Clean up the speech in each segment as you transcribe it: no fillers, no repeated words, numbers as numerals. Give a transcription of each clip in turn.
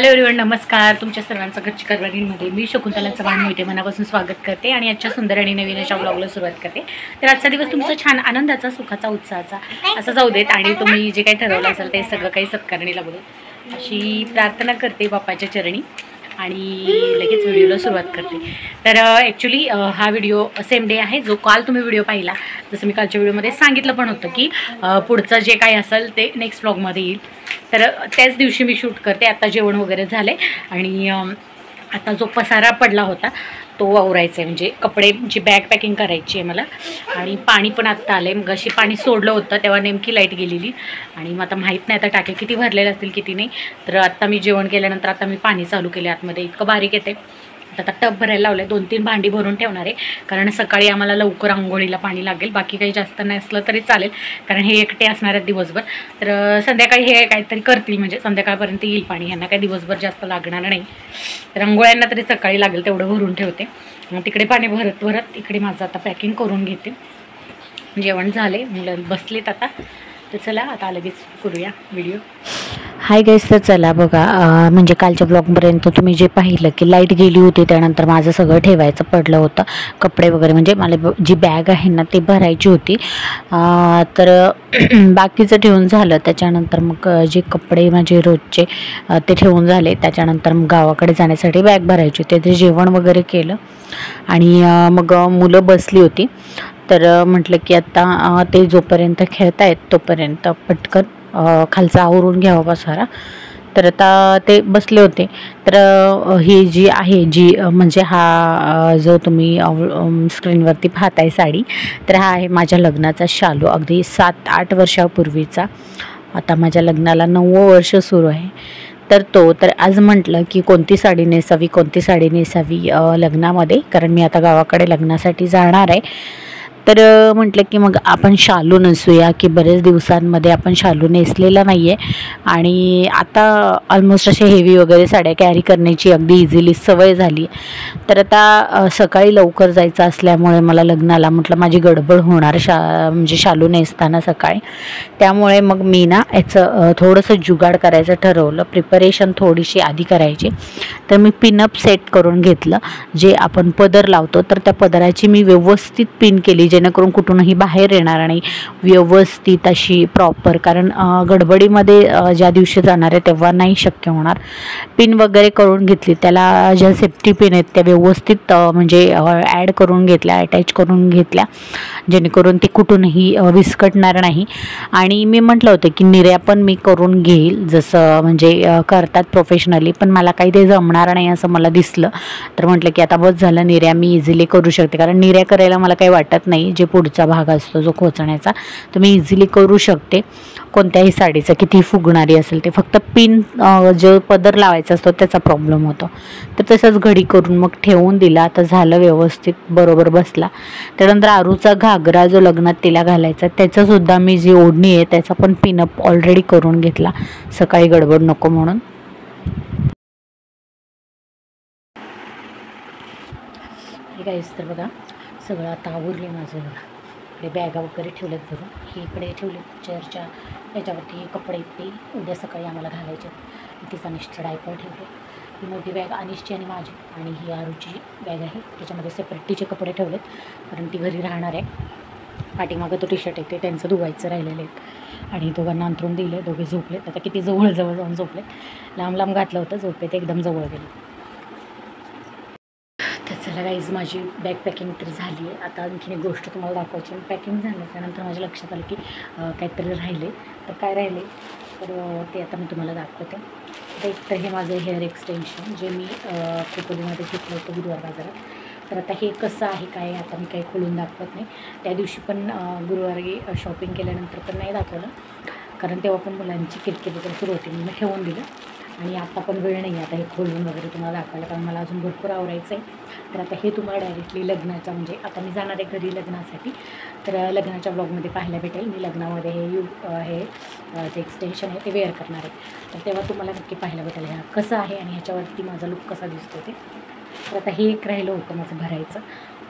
Hello everyone, नमस्कार. तुमच्या सर्वांचं गच्ची कारभारीमध्ये मी शकुंतला चव्हाण मोहिते मनापासून स्वागत करते आणि आजच्या सुंदर आणि नवीन अशा व्लॉगला सुरुवात करते. तर आजचा दिवस तुमचा छान आनंदाचा, सुखाचा, उत्साहाचा असा जाऊ देत आणि तुम्ही जे काही ठरवलं असेल ते सगळं काही सत्कारणी लागू देत अशी प्रार्थना करते बाप्पाच्या चरणी आणि लगेच व्हिडिओला सुरुवात करते. तर ॲक्च्युली हा व्हिडिओ सेम डे आहे जो काल तुम्ही व्हिडिओ पाहिला. जसं मी कालच्या व्हिडिओमध्ये सांगितलं पण होतं की पुढचं जे काही असेल ते नेक्स्ट व्लॉगमध्ये येईल. तर त्याच दिवशी मी शूट करते. आता जेवण वगैरे झाले आणि आता जो पसारा पडला होता तो आवरायचा आहे. म्हणजे कपडेची बॅग पॅकिंग करायची आहे मला. आणि पाणी पण आत्ता आलं आहे. मग अशी पाणी सोडलं होतं तेव्हा नेमकी लाईट गेलेली आणि मग आता माहीत नाही आता टाके किती भरलेले असतील किती नाही. तर आत्ता मी जेवण केल्यानंतर आता मी पाणी चालू केले आतमध्ये. इतकं बारीक येते. आता टब भरायला लावलं. 2-3 भांडी भरून ठेवणार आहे कारण सकाळी आम्हाला लवकर आंघोळीला पाणी लागेल. बाकी काही जास्त नसलं तरी चालेल कारण हे एकटे असणार आहेत दिवसभर. तर संध्याकाळी हे काहीतरी करतील म्हणजे संध्याकाळपर्यंत येईल पाणी. ह्यांना काही दिवसभर जास्त लागणार नाही. तर आंघोळ्यांना तरी सकाळी लागेल तेवढं भरून ठेवते. मग तिकडे पाणी भरत भरत इकडे माझं आता पॅकिंग करून घेते. जेवण झाले, मुलं बसलेत आता. तर चला आता लगेच करूया व्हिडिओ. हाय गाईस, तर चला बघा म्हणजे कालच्या ब्लॉगपर्यंत तुम्ही जे पाहिलं की लाईट गेली होती त्यानंतर माझं सगळं ठेवायचं पडलं होतं. कपडे वगैरे म्हणजे मला जी बॅग आहे ना ती भरायची होती. तर बाकीचं ठेवून झालं. त्याच्यानंतर मग जे कपडे माझे रोजचे ते ठेवून झाले. त्याच्यानंतर मग गावाकडे जाण्यासाठी बॅग भरायची होती. ते जेवण वगैरे केलं आणि मग मुलं बसली होती. तर म्हटलं की आता ते जोपर्यंत खेळतायत तोपर्यंत पटकन खालचा आवरून घ्यावा पसारा. तर आता ते बसले होते. तर ही जी आहे जी म्हणजे हा जो तुम्ही स्क्रीनवरती पाहताय साडी, तर हा आहे माझ्या लग्नाचा शालू. अगदी 7-8 वर्षापूर्वीचा. आता माझ्या लग्नाला 9वं वर्ष सुरू आहे. तर आज म्हटलं की कोणती साडी नेसावी लग्नामध्ये, कारण मी आता गावाकडे लग्नासाठी जाणार आहे. तर म्हटलं की मग आपण शालू नेसूया की बरेच दिवसांमध्ये आपण शालू नेसलेला नाही आहे आणि आता ऑलमोस्ट असे हेवी वगैरे साड्या कॅरी करण्याची अगदी इझिली सवय झाली. तर आता सकाळी लवकर जायचं असल्यामुळे मला लग्नाला म्हटलं माझी गडबड होणार म्हणजे शालू नेसताना सकाळी. त्यामुळे मग मी ना याचं थोडंसं जुगाड करायचं ठरवलं. प्रिपरेशन थोडीशी आधी करायची. तर मी पिनअप सेट करून घेतलं. जे आपण पदर लावतो तर त्या पदराची मी व्यवस्थित पिन केली जेणेकरून कुठूनही बाहेर येणार नाही. व्यवस्थित अशी प्रॉपर, कारण गडबडीमध्ये ज्या दिवशी जाणार आहे तेव्हा नाही शक्य होणार. पिन वगैरे करून घेतली. त्याला ज्या सेफ्टी पिन आहेत त्या व्यवस्थित म्हणजे ॲड करून घेतल्या, अटॅच करून घेतल्या जेणेकरून ते कुठूनही विस्कटणार नाही. आणि मी म्हटलं होतं की निर्या पण मी करून घेईल जसं म्हणजे करतात प्रोफेशनली, पण मला काही ते जमणार नाही असं मला दिसलं. तर म्हटलं की आता बस झालं, निर्या मी इझिली करू शकते. कारण निर्या करायला मला काही वाटत नाही. जे पुढचा भाग असतो जो खोचण्याचा तो मी इझिली करू शकते कोणत्याही साडीचा, किती फुगणारी असेल ते. फक्त पिन जो पदर लावायचा असतो त्याचा प्रॉब्लेम होतो. तर तसंच घडी करून मग ठेवून दिला. आता झालं व्यवस्थित, बरोबर बसला. त्यानंतर आरूचा घागरा जो लग्नात तिला घालायचा त्याचंसुद्धा मी जी ओढणी आहे त्याचा पण पिनअप ऑलरेडी करून घेतला सकाळी गडबड नको म्हणून. गाईस तर बघा सगळं आता आवरले माझं. इकडे बॅगा वगैरे ठेवलेत भरून. हे इकडे ठेवले चेअरच्या याच्यावरती. हे कपडे ते उद्या सकाळी आम्हाला घालायचे. तिचा निष्ठ डायपर ठेवले. ही मोठी बॅग अनिशची आणि माझी, आणि ही आरूची बॅग आहे त्याच्यामध्ये सेपरेट तिचे कपडे ठेवलेत कारण ती घरी राहणार आहे. पाठीमागं तो टी शर्ट आहे ते त्यांचं धुवायचं राहिलेलं आहेत आणि दोघांना अंथरून दिले. दोघे झोपलेत. आता किती जवळ जाऊन झोपलेत. लांब लांब घातलं होतं, झोपेत एकदम जवळ गेले. तर चला गाईज, माझी बॅग पॅकिंग तर झाली आहे. आता आणखीन एक गोष्ट तुम्हाला दाखवायची. पॅकिंग झालं त्यानंतर माझ्या लक्षात आलं की काहीतरी राहिले. तर काय राहिले तर ते आता मी तुम्हाला दाखवते. तर एक तर हे माझं हेअर एक्सटेन्शन जे मी खोपोलीमध्ये घेतलं होतं गुरुवार बाजारात. तर आता हे कसं आहे काय आता मी काही खोलून दाखवत नाही. त्या दिवशी पण गुरुवारी शॉपिंग केल्यानंतर पण नाही दाखवलं कारण तेव्हा पण मुलांची किरकिर वगैरे सुरू होती. मी ठेवून दिलं आणि आता पण वेळ नाही आता हे खोलून वगैरे तुम्हाला दाखवायला कारण मला अजून भरपूर आवरायचं आहे. तर आता हे तुम्हाला डायरेक्टली लग्नाचा म्हणजे आता मी जाणार आहे घरी लग्नासाठी. तर लग्नाच्या ब्लॉगमध्ये पाहायला भेटेल. मी लग्नामध्ये हे जे एक्सटेन्शन आहे ते वेअर करणार आहे. तर तेव्हा तुम्हाला नक्की पाहायला भेटेल ह्या कसं आहे आणि ह्याच्यावरती माझा लुक कसा दिसतो ते. तर आता हे एक राहिलं होतं माझं भरायचं.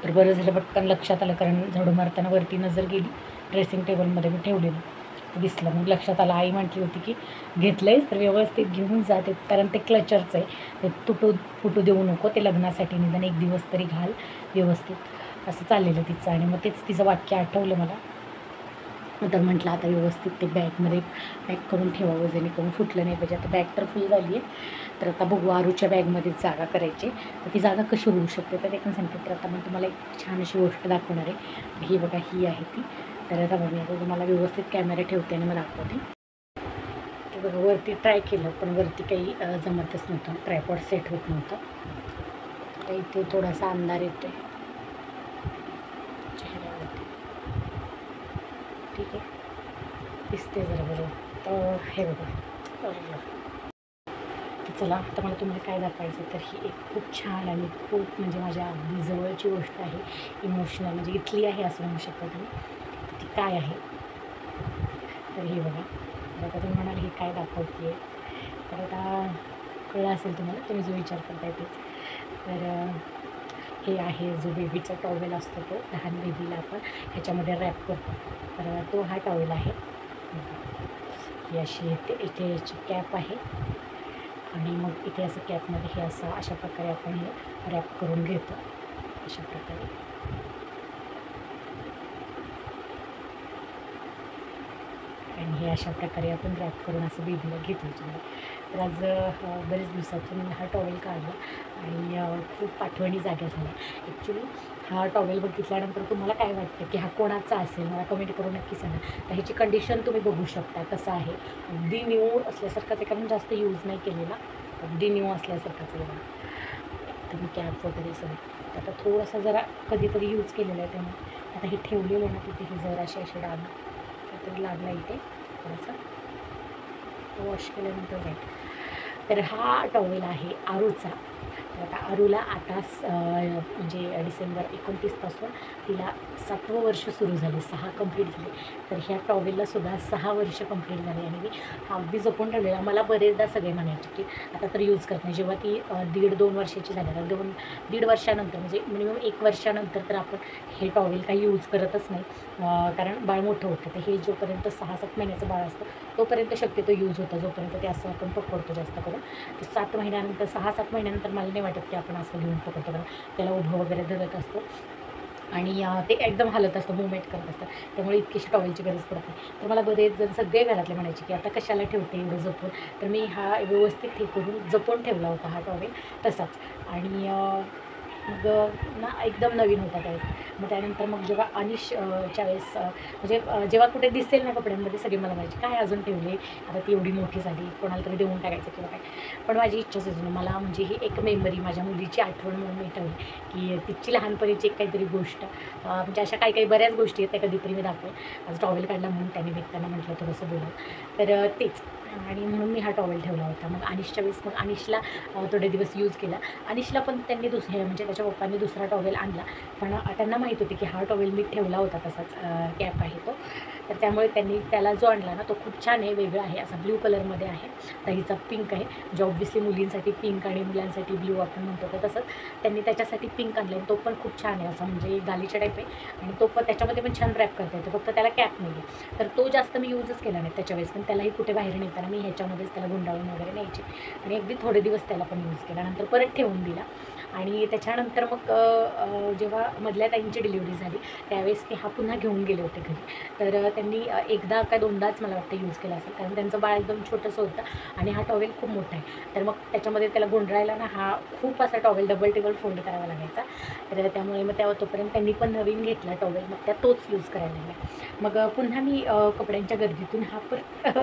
तर बरं झालं पटकन लक्षात आलं कारण झाडू मारताना वरती नजर गेली. ड्रेसिंग टेबलमध्ये मी ठेवलेलं दिसलं. मग लक्षात आलं, आई म्हटली होती की घेतलंयस तर व्यवस्थित घेऊन जाते, कारण ते क्लचरचं आहे, ते फुटू देऊ नको, ते लग्नासाठी निदान एक दिवस तरी घाल व्यवस्थित, असं चाललेलं तिचं. आणि मग तेच तिचं वाक्य आठवलं मला. तर म्हटलं आता व्यवस्थित ते बॅगमध्ये पॅक करून ठेवावं, जेणेकरून फुटलं नाही पाहिजे. आता बॅग तर फुल झाली आहे, तर आता बघू आरूच्या बॅगमध्ये जागा करायची. तर ती जागा कशी होऊ शकते तर ते पण सांगते. तर आता मी तुम्हाला एक छान अशी गोष्ट दाखवणार आहे. ही बघा, ही आहे ती. तर आता मी आता तुम्हाला व्यवस्थित कॅमेरा ठेवते आणि मग दाखवते. तर बघा, वरती ट्राय केलं पण वरती काही जमतच नव्हतं, ट्रायपॉड सेट होत नव्हतं. तर इथे थोडासा अंधार येतो आहे चेहऱ्यावरती, ठीक आहे, दिसते जरा बरोबर. तर हे बघा, तर चला आता मला तुम्हाला काय दाखवायचं. तर ही एक खूप छान आणि खूप म्हणजे माझ्या अगदी जवळची गोष्ट आहे, इमोशनल, म्हणजे इथली आहे असं म्हणू शकता तुम्ही. ती काय आहे तर हे बघा. आता तुम्ही म्हणाल हे काय दाखवते आहे, तर आता कळलं असेल तुम्हाला, तुम्ही जो विचार करताय तेच. तर हे आहे जो बेबीचा टॉवेल असतो, तो लहान बेबीला आपण ह्याच्यामध्ये रॅप करतो, तर तो हा टॉवेल आहे. ही अशी येते, इथे याची कॅप आहे आणि मग इथे असं कॅपमध्ये हे असं अशा प्रकारे आपण हे रॅप करून घेतो, अशा प्रकारे. आणि हे अशा प्रकारे आपण रॅप करून असं बेबीला घेतलं तुम्हाला. तर आज बरेच दिवसातून हा टॉवेल काढला आणि खूप आठवणी जाग्या झाल्या. ॲक्च्युली हा टॉवेल बघितल्यानंतर तुम्हाला काय वाटतं की हा कोणाचा असेल, मला कमेंट करून नक्की सांगा. तर ह्याची कंडिशन तुम्ही बघू शकता कसं आहे, अगदी न्यू असल्यासारखंच आहे, कारण जास्त यूज नाही केलेला, अगदी न्यू असल्यासारखंच आहे बघा. तुम्ही कॅप वगैरे सगळं आता थोडंसं जरा कधीतरी यूज केलेलं आहे, त्यामुळे आता हे ठेवलेलं ना तिथे हे जरा असे डाग काहीतरी लागला इथे थोडासा, वॉश केल्यानंतर जाईल. तर हा टॉवेल आहे आरूचा. तर आता आरूला आता म्हणजे डिसेंबर 29पासून तिला 7वं वर्ष सुरू झाले, 6 कंप्लीट झाले. तर ह्या टॉवेललासुद्धा 6 वर्ष कंप्लीट झाली आणि मी हा अगदी जपून ठेवलेला. मला बरेचदा सगळे म्हणायचे की आता तर यूज करत नाही. जेव्हा ती 1.5-2 वर्षाची झाली, तर 1.5 वर्षानंतर म्हणजे मिनिमम 1 वर्षानंतर तर आपण हे टॉवेल काही यूज करतच नाही, कारण बाळ मोठं होतं. तर हे जोपर्यंत 6-7 महिन्याचं बाळ असतं तोपर्यंत शक्यतो यूज होतं, जोपर्यंत ते असं आपण पकडतो जास्त करून. तर 7 महिन्यानंतर 6-7 महिन्यानंतर मला नाही वाटत की आपण असं घेऊन पकडतो, कारण त्याला उभं वगैरे धरत असतो आणि ते एकदम हलत असतं, मूवमेंट करत असतं, त्यामुळे इतकीशी टॉवेलची गरज पडत नाही. तर मला बरेच जण सगळे घरातले म्हणायचे की आता कशाला ठेवते एवढं जपून. तर मी हा व्यवस्थित हे करून जपून ठेवला होता हा टॉवेल तसाच. आणि मग ना एकदम नवीन होता त्यावेळेस. मग त्यानंतर मग जेव्हा च्या वेळेस म्हणजे जेव्हा कुठे दिसेल ना कपड्यांमध्ये, सगळे मला म्हणायचे काय अजून ठेवले, आता ती एवढी मोठी झाली, कोणाला तरी देऊन टाकायचं किंवा काय. पण माझी इच्छाच अजून, मला म्हणजे ही एक मेमरी, माझ्या मुलीची आठवण म्हणून मी ठेवली की तिची लहानपणीची एक काहीतरी गोष्ट, म्हणजे अशा काही बऱ्याच गोष्टी आहेत त्या कधीतरी मी दाखवेन. आज टॉवेल काढला म्हणून त्याने भेटताना म्हटलं थोडंसं बोलून, तर तेच. आणि म्हणून मी हा टॉवेल ठेवला होता. मग अनिशच्या वेळेस मग अनिशला थोडे दिवस यूज केला. अनिशला पण त्यांनी म्हणजे त्याच्या पप्पांनी दुसरा टॉवेल आणला, पण त्यांना माहीत होते की हा टॉवेल मी ठेवला होता तसाच, कॅप आहे तो. तर त्यामुळे त्यांनी त्याला जो आणला ना तो खूप छान आहे, वेगळा आहे, असा ब्ल्यू कलरमध्ये आहे. ताईचा पिंक आहे, जे ऑब्व्हियसली मुलींसाठी पिंक आणि मुलांसाठी ब्ल्यू आपण म्हणतो, तर तसंच त्यांनी त्याच्यासाठी पिंक आणला आहे. तो पण खूप छान आहे, असा म्हणजे गालीच्या टाईप आहे आणि तो पण त्याच्यामध्ये पण छान रॅप करता येतो, फक्त त्याला कॅप नाही आहे. तर तो जास्त मी यूजच केला नाही त्याच्या वेळेस, पण त्यालाही कुठे बाहेर नेताना मी ह्याच्यामध्येच त्याला गुंडाळून वगैरे न्यायचे आणि अगदी थोडे दिवस त्याला पण यूज केला, नंतर परत ठेवून दिला. आणि त्याच्यानंतर मग जेव्हा मधल्या ताईंची डिलिव्हरी झाली त्यावेळेस ते हा पुन्हा घेऊन गेले होते घरी. तर त्यांनी एकदा का दोनदाच मला वाटतं यूज केला असेल, कारण त्यांचं बाळ एकदम छोटंसं होतं आणि हा टॉवेल खूप मोठा आहे. तर मग त्याच्यामध्ये त्याला गुंडाळायला ना हा खूप असा टॉवेल डबल टेबल फोल्ड करावा लागायचा. तर त्यामुळे मग तेव्हा तोपर्यंत त्यांनी पण नवीन घेतला टॉवेल, मग त्या तोच यूज करायला लागला. मग पुन्हा मी कपड्यांच्या गर्दीतून हा परत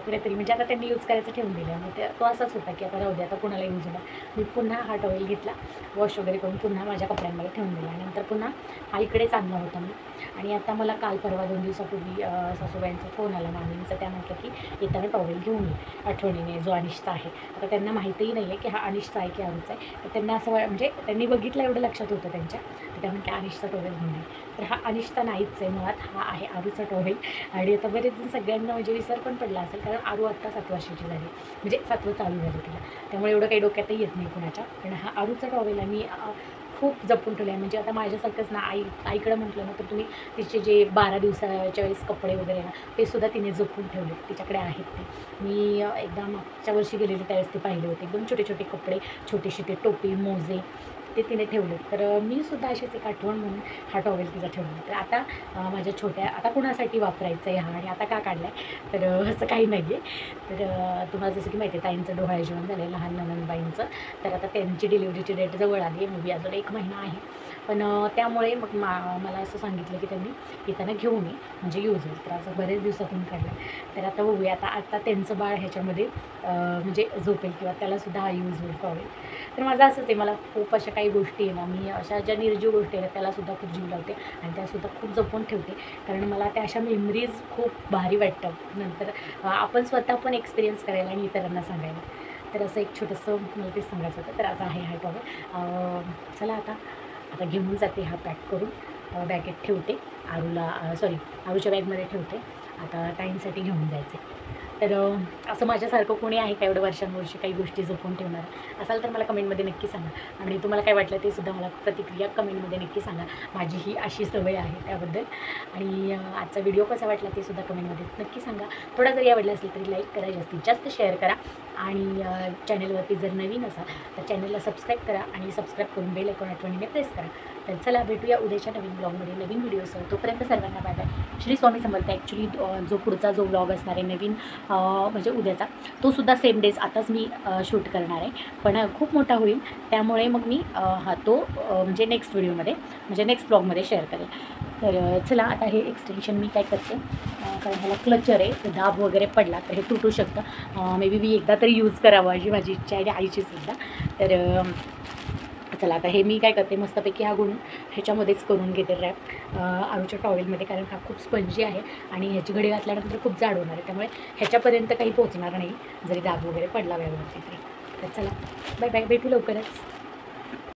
कुठेतरी म्हणजे आता त्यांनी यूज करायचं ठेवून दिलं, मग तो असाच होता की आता राहू दे, आता कुणाला यूज होणार. मी पुन्हा हा टॉवेल घेतला, वॉश वगैरे करून पुन्हा माझ्या कपड्यांमध्ये ठेवून दिला. नंतर पुन्हा हा इकडेच आणला होता मी. आणि आता मला काल परवा 2 दिवसापूर्वी सासूबाईंचा फोन आला मामींचा, त्या म्हटलं की येताना टॉवेल घेऊन ये आठवणीने, जो अनिशचा आहे. आता त्यांना माहितीही नाही आहे की हा अनिशचा आहे की आरूचा आहे, तर त्यांना असं म्हणजे त्यांनी बघितलं एवढं लक्षात होतं त्यांच्या, तर त्या म्हटल्या अनिशचा टॉवेल घेऊन ये. तर हा अनिशचा नाहीच आहे मुळात, हा आहे आरूचा टॉवेल. आणि आता बरेच जण सगळ्यांना म्हणजे विसर पण पडला असेल, कारण आरू आत्ता 7 वर्षाची झाली, म्हणजे 7वं चालू झालं तिला, त्यामुळे एवढं काही डोक्यातही येत नाही कुणाच्या. पण हा आरूचा टॉवेल आहे. मी खूप जपून ठेवले आहे. म्हणजे आता माझ्यासारखंच ना, आईकडं म्हटलं ना तर तुम्ही तिचे जे 12 दिवसाच्या वेळेस कपडे वगैरे ना ते सुद्धा तिने जपून ठेवले, तिच्याकडे आहेत ते. मी एकदा मागच्या वर्षी गेलेले त्यावेळेस ते पाहिले होते. एकदम छोटे छोटे कपडे, छोटीशी ते टोपी, मोजे ते तिने ठेवले. तर मी सुद्धा अशीच एक आठवण म्हणून हा टॉवेल तिचा ठेवला. तर आता माझ्या छोट्या, आता कुणासाठी वापरायचं आहे हा आणि आता का काढला आहे, तर असं काही नाही आहे. तर तुम्हाला जसं की माहिती आहे ताईंचं डोहाळे जेवण झालं आहे, लहान नणंदबाईंचं. तर आता त्यांची डिलिव्हरीची डेट जवळ आली आहे, मे बी अजून 1 महिना आहे. पण त्यामुळे मग मला असं सांगितलं की त्यांनी येताना घेऊन ये, म्हणजे यूज होईल. तर असं बरेच दिवसातून काढलं. तर आता बघूया, आता त्यांचं बाळ ह्याच्यामध्ये म्हणजे झोपेल किंवा त्यालासुद्धा हा यूज होईल टॉवेल. तर माझं असंच आहे, मला खूप अशा काही गोष्टी आहे ना, मी अशा ज्या निर्जीव गोष्टी आहेत त्यालासुद्धा खूप जीव लावते आणि त्यासुद्धा खूप जपून ठेवते. कारण मला त्या अशा मेमरीज खूप भारी वाटतात नंतर आपण स्वतः पण एक्सपिरियन्स करायला आणि इतरांना सांगायला. तर असं एक छोटंसं मला ते सांगायचं होतं. तर असं आहे हा टॉवेल. चला आता घेऊन जाते हा पॅक करून, बॅगेत ठेवते. आरूच्या बॅगमध्ये ठेवते. आता टाईमसाठी घेऊन जायचे. तर असं माझ्यासारखं कोणी आहे का एवढं वर्षानुवर्षे काही गोष्टी जपून ठेवणार असाल तर मला कमेंटमध्ये नक्की सांगा. आणि तुम्हाला काय वाटलं ते सुद्धा मला प्रतिक्रिया कमेंटमध्ये नक्की सांगा. माझी ही अशी सवय आहे त्याबद्दल. आणि आजचा व्हिडिओ कसा वाटला ते सुद्धा कमेंटमध्ये नक्की सांगा. थोडा जरी आवडला असेल तरी लाईक करा, जास्तीत जास्त शेअर करा. आणि चॅनलवरती जर नवीन असाल तर चॅनलला सबस्क्राईब करा आणि सबस्क्राईब करून बेल आयकॉन आठवणीने प्रेस करा. तर चला भेटूया उद्याच्या नवीन ब्लॉगमध्ये, नवीन व्हिडिओसह. तोपर्यंत सर्वांना bye bye. Shri Swami Samarth. Actually जो पुढचा जो ब्लॉग असणार आहे नवीन, म्हणजे उद्याचा, तो सुद्धा सेम डेज आताच मी शूट करणार आहे. पण खूप मोठा होईल त्यामुळे मग मी तो म्हणजे नेक्स्ट व्हिडिओमध्ये, म्हणजे नेक्स्ट ब्लॉगमध्ये शेअर करेल. तर चला आता हे एक्सटेन्शन मी काय करते, कारण ह्याला क्लचर आहे, तर दाब वगैरे पडला तर हे तुटू शकतं. मे बी मी एकदा तरी यूज करावं अशी माझी इच्छा आहे आणि आईचीसुद्धा. तर चला आता हे मी काय करते, मस्तपैकी हा गुण ह्याच्यामध्येच करून घेते रॅप आरूच्या टॉवेलमध्ये, कारण हा खूप स्पंजी आहे आणि ह्याची घडी घातल्यानंतर खूप जाड होणार आहे. त्यामुळे ह्याच्यापर्यंत काही पोहोचणार नाही जरी दाब वगैरे पडला बॅगवरती तरी. तर चला बाय बाय, भेटू लवकरच.